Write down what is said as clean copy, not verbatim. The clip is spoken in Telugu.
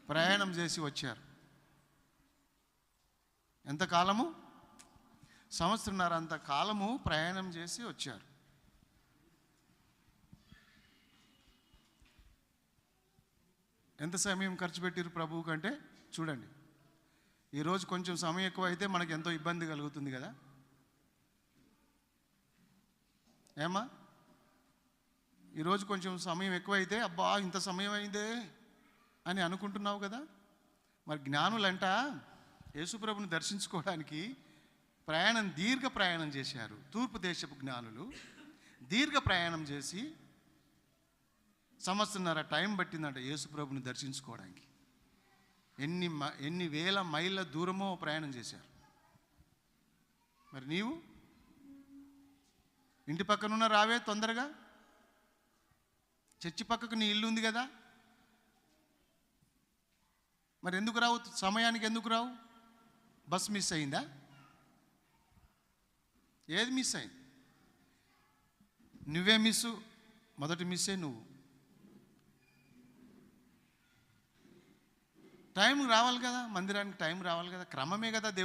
ప్రయాణం చేసి వచ్చారు. ఎంతకాలము? సంవత్సరంన్నర అంత కాలము ప్రయాణం చేసి వచ్చారు. ఎంత సమయం ఖర్చు పెట్టారు ప్రభువు కంటే? చూడండి, ఈరోజు కొంచెం సమయం ఎక్కువ అయితే మనకు ఎంతో ఇబ్బంది కలుగుతుంది కదా. ఏమా, ఈరోజు కొంచెం సమయం ఎక్కువైతే అబ్బా ఇంత సమయం అయిందే అని అనుకుంటున్నావు కదా. మరి జ్ఞానులంట యేసుప్రభుని దర్శించుకోవడానికి దీర్ఘ ప్రయాణం చేశారు. తూర్పు దేశపు జ్ఞానులు దీర్ఘ ప్రయాణం చేసి సంవత్సరంన్నర టైం పట్టిందంట యేసుప్రభుని దర్శించుకోవడానికి. ఎన్ని వేల మైళ్ళ దూరమో ప్రయాణం చేశారు. మరి నీవు ఇంటి పక్కనున్న రావే తొందరగా, చర్చి పక్కకు నీ ఇల్లు ఉంది కదా, మరి ఎందుకు రావు? సమయానికి ఎందుకు రావు? బస్ మిస్ అయిందా? ఏది మిస్ అయింది? నువ్వే మిస్సు, మొదటి మిస్సే నువ్వు. టైం రావాలి కదా, మందిరానికి టైం రావాలి కదా, క్రమమే కదా దేవుడు